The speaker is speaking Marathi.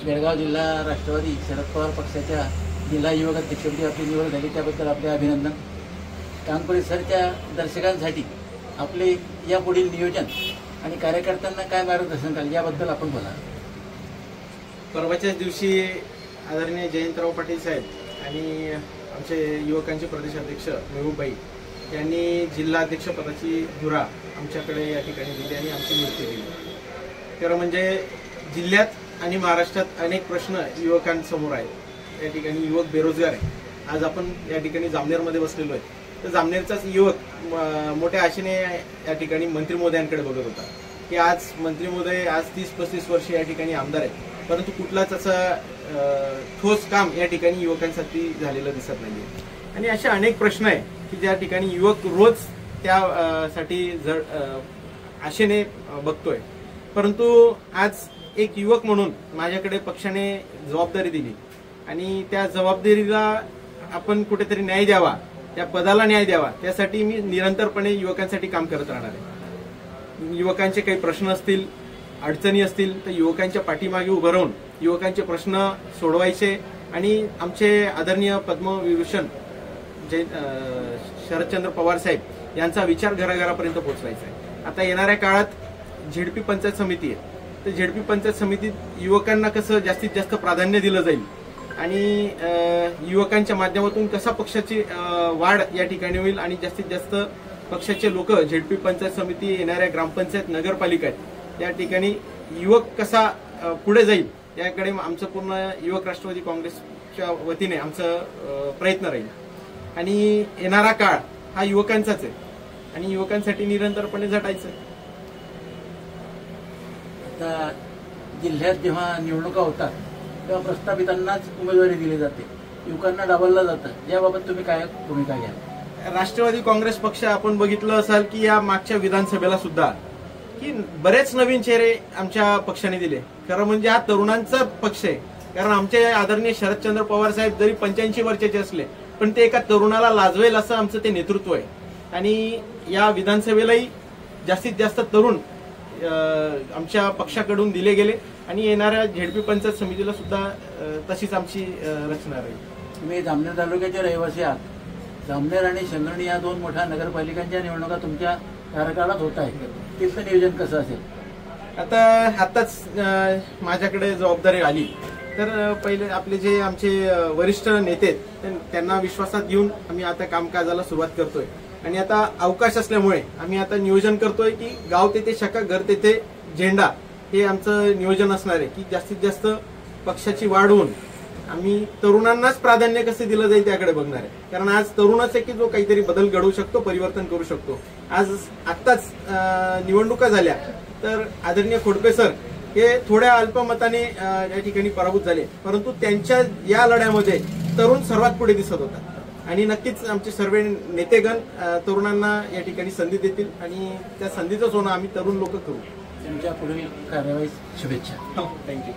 बेळगाव जिल्हा राष्ट्रवादी शरद पवार पक्षाच्या जिल्हा युवक अध्यक्षपदी आपली निवड झाली त्याबद्दल आपले अभिनंदन। कान परिसरच्या दर्शकांसाठी आपले यापुढील नियोजन आणि कार्यकर्त्यांना काय मार्गदर्शन कराल याबद्दल आपण बोला। परवाच्याच दिवशी आदरणीय जयंतराव पाटील साहेब आणि आमचे युवकांचे प्रदेशाध्यक्ष मेहबूबाई यांनी जिल्हा अध्यक्षपदाची धुरा आमच्याकडे या ठिकाणी दिली आणि आमची नियुक्ती केली। खरं म्हणजे जिल्ह्यात आणि महाराष्ट्रात अनेक प्रश्न युवकांसमोर आहेत। या ठिकाणी युवक बेरोजगार आहे। आज आपण या ठिकाणी जामनेरमध्ये बसलेलो आहे, तर जामनेरचाच युवक मोठ्या आशेने या ठिकाणी मंत्री महोदयांकडे बघत होता की आज मंत्री महोदय आज 30-35 वर्ष या ठिकाणी आमदार आहेत, परंतु कुठलाच असं ठोस काम या ठिकाणी युवकांसाठी झालेलं दिसत नाहीये। आणि असे अनेक प्रश्न आहे की ज्या ठिकाणी युवक रोज त्यासाठी आशेने बघतोय, परंतु आज एक युवक म्हणून माझ्याकडे पक्षाने जबाबदारी दिली आणि त्या जबाबदारीला आपण कुठेतरी न्याय द्यावा, त्या पदाला न्याय द्यावा, त्यासाठी मी निरंतरपणे युवकांसाठी काम करत राहणार आहे। युवकांचे काही प्रश्न असतील, अडचणी असतील तर युवकांच्या पाठीमागे उभं राहून युवकांचे प्रश्न सोडवायचे आणि आमचे आदरणीय पद्मविभूषण शरदचंद्र पवार साहेब यांचा विचार घराघरापर्यंत पोहोचवायचा आहे। आता येणाऱ्या काळात झेडपी पंचायत समिती आहे, तर झेडपी पंचायत समितीत युवकांना कसं जास्तीत जास्त प्राधान्य दिलं जाईल आणि युवकांच्या माध्यमातून कसा पक्षाची वाढ या ठिकाणी होईल आणि जास्तीत जास्त पक्षाचे लोक झेडपी पंचायत समिती, येणाऱ्या ग्रामपंचायत, नगरपालिका आहेत, या ठिकाणी युवक कसा पुढे जाईल याकडे आमचं पूर्ण युवक राष्ट्रवादी काँग्रेसच्या वतीने आमचं प्रयत्न राहील। आणि येणारा काळ हा युवकांचाच आहे आणि युवकांसाठी निरंतरपणे झटायचं आहे। आता जिल्ह्यात जेव्हा निवडणुका होतात तेव्हा प्रस्थापितांनाच उमेदवारी दिली जाते, युवकांना डावललं जातं, याबाबत तुम्ही काय भूमिका घ्याल? राष्ट्रवादी काँग्रेस पक्ष आपण बघितलं असाल की या मागच्या विधानसभेला सुद्धा की बरेच नवीन चेहरे आमच्या पक्षाने दिले। खरं म्हणजे हा तरुणांचा पक्ष आहे, कारण आमचे आदरणीय शरदचंद्र पवार साहेब जरी 85 वर्षाचे असले पण ते एका तरुणाला लाजवेल असं आमचं ते नेतृत्व आहे। आणि या विधानसभेलाही जास्तीत जास्त तरुण आमच्या पक्षाकडून दिले गेले आणि येणाऱ्या झेडपी पंचायत समितीला सुद्धा तशीच आमची रचना राहील। तुम्ही जामनेर तालुक्याचे रहिवासी आहात, जामनेर आणि शंगरणी या दोन मोठ्या नगरपालिकांच्या निवडणुका तुमच्या कार्यकाळात होत आहेत, तिथलं नियोजन कसं असेल? आताच माझ्याकडे जबाबदारी आली तर पहिले आपले जे आमचे वरिष्ठ नेते आहेत त्यांना विश्वासात घेऊन आम्ही आता कामकाजाला सुरुवात करतोय आणि आता अवकाश असल्यामुळे आम्ही आता नियोजन करतोय की गाव तेथे शाखा, घर तेथे झेंडा हे आमचं नियोजन असणार आहे की जास्तीत जास्त पक्षाची वाढ होऊन आम्ही तरुणांनाच प्राधान्य कसं दिलं जाईल त्याकडे बघणार आहे। कारण आज तरुणच आहे की जो काहीतरी बदल घडवू शकतो, परिवर्तन करू शकतो। आत्ताच निवडणुका झाल्या तर आदरणीय खोडके सर हे थोड्या अल्पमताने या ठिकाणी पराभूत झाले, परंतु त्यांच्या या लढ्यामध्ये तरुण सर्वात पुढे दिसत होता आणि नक्कीच आमचे सर्व नेतेगण तरुणांना या ठिकाणी संधी देतील आणि त्या संधीचं सोनं आम्ही तरुण लोक करू। तुमच्या पुढील कार्यवाहीस शुभेच्छा। थँक्यू।